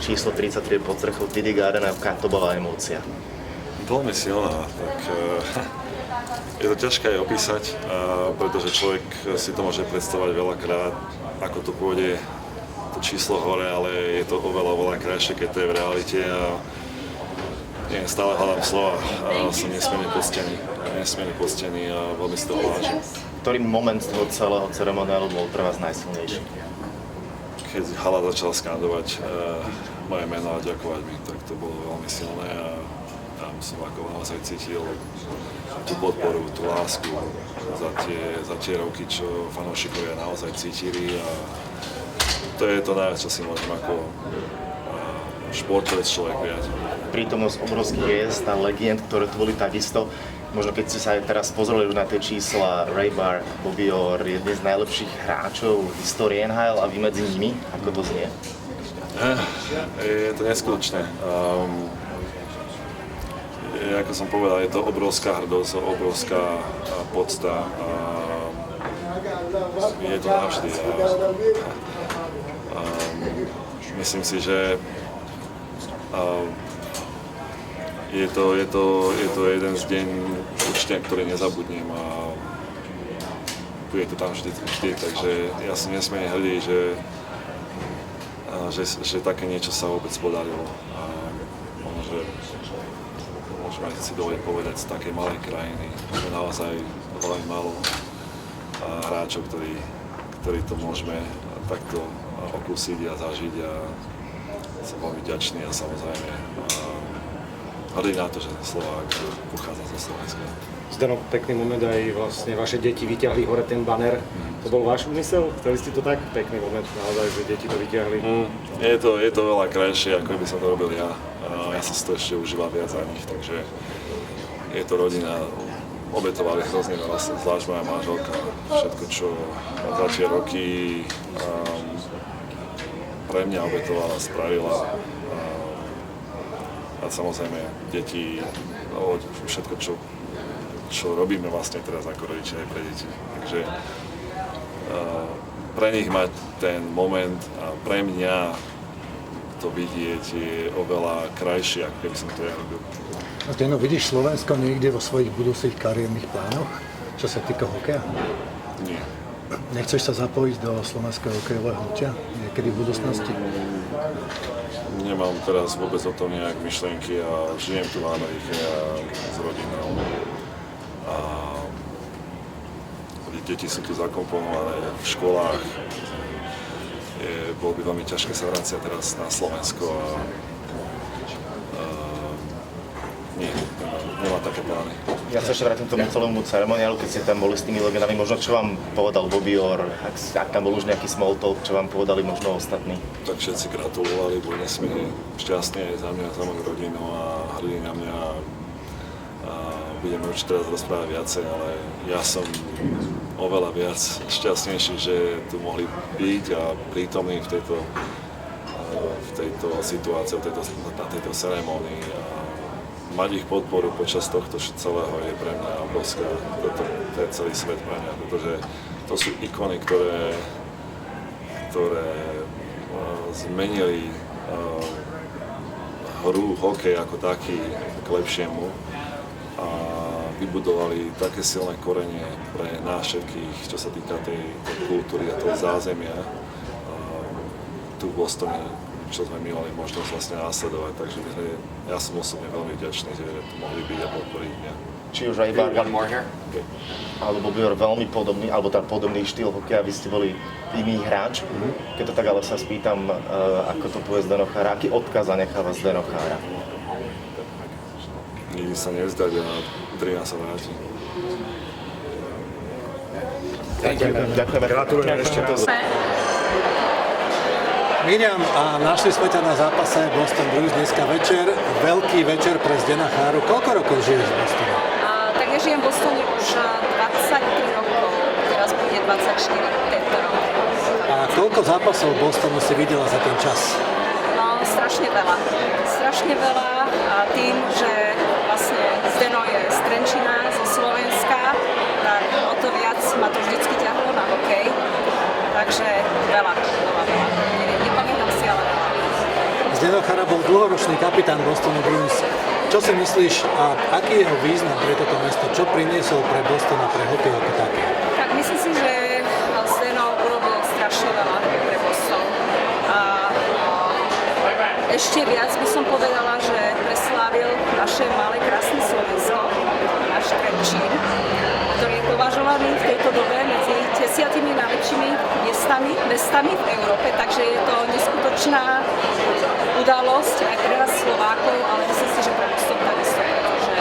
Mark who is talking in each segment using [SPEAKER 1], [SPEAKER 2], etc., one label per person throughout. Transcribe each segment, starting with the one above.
[SPEAKER 1] číslo 33 pod strechou TD Garden, aká to bola emócia?
[SPEAKER 2] Veľmi silná, tak je to ťažké aj opísať, pretože človek si to môže predstavovať veľakrát, ako to pôjde to číslo hore, ale je to oveľa krajšie, keď to je v realite a neviem, stále hľadám slova a som nesmierne poctený a veľmi si to vážim.
[SPEAKER 1] Ktorý moment z toho celého ceremoniálu bol pre vás najsilnejší?
[SPEAKER 2] Keď hala začala skandovať moje meno a ďakovať mi, tak to bolo veľmi silné a tam som ako naozaj cítil tú podporu, tú lásku za tie roky, čo fanúšikovia naozaj cítili a to je to najviac, čo si môžem ako športovec človek prijať.
[SPEAKER 1] Prítomnosť obrovských hviezd a legend, ktoré tu boli takisto. Možno keď ste sa aj teraz pozreli na tie čísla, Ray Bar, Bobby Orr, jedný z najlepších hráčov v histórii NHL a vy medzi nimi, ako to znie?
[SPEAKER 2] Je to neskutočné. Ako som povedal, je to obrovská hrdosť, obrovská podsta. Je to navždy. Myslím si, že je to jeden z deň určite, ktorý nezabudnem a bude to tam vždy, takže ja som nesmierne hrdý, že také niečo sa vôbec podarilo. A môžeme si dovoliť povedať z takej malej krajiny, že naozaj veľmi málo hráčov, ktorí to môžeme takto okúsiť a zažiť a som veľmi vďačný a samozrejme hrdý na to, že Slovák pochádza zo Slovenska.
[SPEAKER 3] Zdeno, pekný moment, aj vlastne vaše deti vyťahli hore ten banner. To bol váš úmysel? Chceli ste to tak? Pekný moment naozaj, že deti to vyťahli.
[SPEAKER 2] Je to veľa krajšie, ako by som to robil ja. Ja som si to ešte užíval viac za nich, takže je to rodina. Obetovali hrozne veľa, zvlášť moja manželka. Všetko, čo za tie roky pre mňa obetovala, spravila. A samozrejme, deti, všetko, čo robíme vlastne teraz ako rodičia aj pre deti. Takže pre nich mať ten moment a pre mňa to vidieť je oveľa krajšie, ako keby som to ja robil.
[SPEAKER 4] Zdeno, vidíš Slovensko niekde vo svojich budúcich kariérnych plánoch, čo sa týka hokeja?
[SPEAKER 2] Nie.
[SPEAKER 4] Nechceš sa zapojiť do slovenského hokejového hnutia niekedy v budúcnosti?
[SPEAKER 2] Nemám teraz vôbec o tom nejak myšlienky a žijem tu v Amerike a s rodinou. A deti sú tu zakomponované v školách. Bolo by veľmi ťažké sa vrátiť teraz na Slovensko a nemá také plány.
[SPEAKER 1] Ja sa ešte vrátim k tomu celému ceremoniálu, keď ste tam boli s tými legendami, možno čo vám povedal Bobby Orr, ak tam bol už nejaký small talk, čo vám povedali možno ostatní?
[SPEAKER 2] Tak všetci gratulovali, boli nesmierne šťastní aj za mňa, za moju rodinu a hrdí na mňa. A budeme určite teraz rozprávať viacej, ale ja som oveľa viac šťastnejší, že tu mohli byť a prítomní v tejto situácii, na tejto ceremonii. Mať ich podporu počas tohto celého je pre mňa obrovská. To je celý svet pre mňa, pretože to sú ikony, ktoré zmenili hru, hokej ako taký k lepšiemu a vybudovali také silné korenie pre nás všetkých, čo sa týka tej kultúry a toho zázemia tu v Bostone, čo sme my mali možnosť vlastne následovať, takže ja som osobne veľmi vďačný, že tu mohli byť a podporiť mňa.
[SPEAKER 1] Či už Ray Bar, alebo Bobby Orr veľmi podobný, alebo tak podobný štýl hokeja, vy ste boli iný hráč. Keď to tak ale sa spýtam, ako to povie Zdeno Chára, aký odkaz zanecháva Zdeno Chára?
[SPEAKER 2] Nikdy sa nevzdať a drina sa vráti.
[SPEAKER 1] Ďakujeme.
[SPEAKER 4] Gratulujem ešte to. Miriam, a našli sme ťa na zápase Boston Bruins dneska večer. Veľký večer pre Zdena Cháru. Koľko rokov žiješ v Bostone?
[SPEAKER 5] Tak ja žijem v Bostone už 23 rokov. Teraz bude 24 tento rok.
[SPEAKER 4] A koľko zápasov Bostonu si videla za ten čas?
[SPEAKER 5] No, strašne veľa. Strašne veľa a tým, že vlastne Zdeno je z Trenčína, zo Slovenska, tak o to viac ma to vždycky ťahlo na hokej. Takže veľa. Nepamätám si, ale veľa.
[SPEAKER 4] Zdeno Chara bol dlhoročný kapitán Bostonu Bruins. Čo si myslíš a aký je jeho význam pre toto mesto? Čo priniesol pre Boston a pre hokej ako taký?
[SPEAKER 5] Tak myslím si, že Zdeno urobil strašne veľa pre Boston. A ešte viac by som povedala, že preslávil naše malé krásne Slovensko, náš Trenčín, ktorý je považovaný v tejto dobe medzi 10 najväčšími mestami v Európe, takže je to neskutočná udalosť aj pre nás Slovákov, ale myslím si, že pre Boston takisto, pretože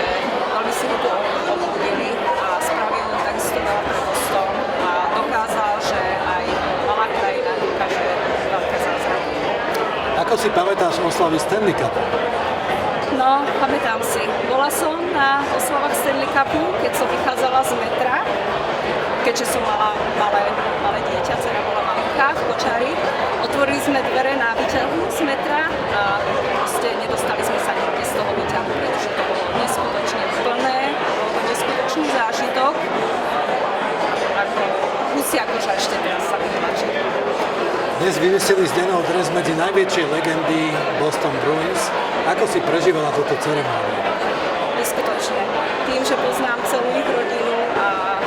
[SPEAKER 5] veľmi si ho tu obľúbili a spravil takisto veľa pre Boston a dokázal, že aj malá krajina dokáže veľké zázraky.
[SPEAKER 4] Ako si pamätáš oslavy Stanley Cupu?
[SPEAKER 5] No, pamätám si. Bola som na oslavách Stanley Cupu, keď som vychádzala z metra, keďže som mala malé dieťa, dcera bola malinká v kočári. Otvorili sme dvere na výťahu z metra a proste nedostali sme sa nikde z toho výťahu, pretože to bolo neskutočne plné, bol to neskutočný zážitok. Ako musí akože ešte teraz sa vytlačiť.
[SPEAKER 4] Dnes vyvesili Zdenov dres medzi najväčšie legendy Boston Bruins. Ako si prežívala túto ceremóniu?
[SPEAKER 5] Neskutočne. Tým, že poznám celú ich rodinu a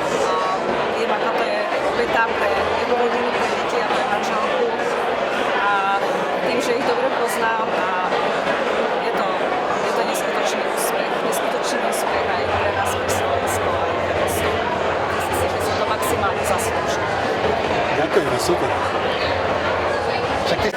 [SPEAKER 5] viem, aká to je obeta pre jeho rodinu, pre deti a pre manželku. A tým, že ich dobre poznám a je to neskutočný úspech aj pre nás, pre Slovensko, aj pre Boston. Myslím si, že sú to maximálne zaslúžili.
[SPEAKER 4] Ďakujem, super.
[SPEAKER 1] Však ty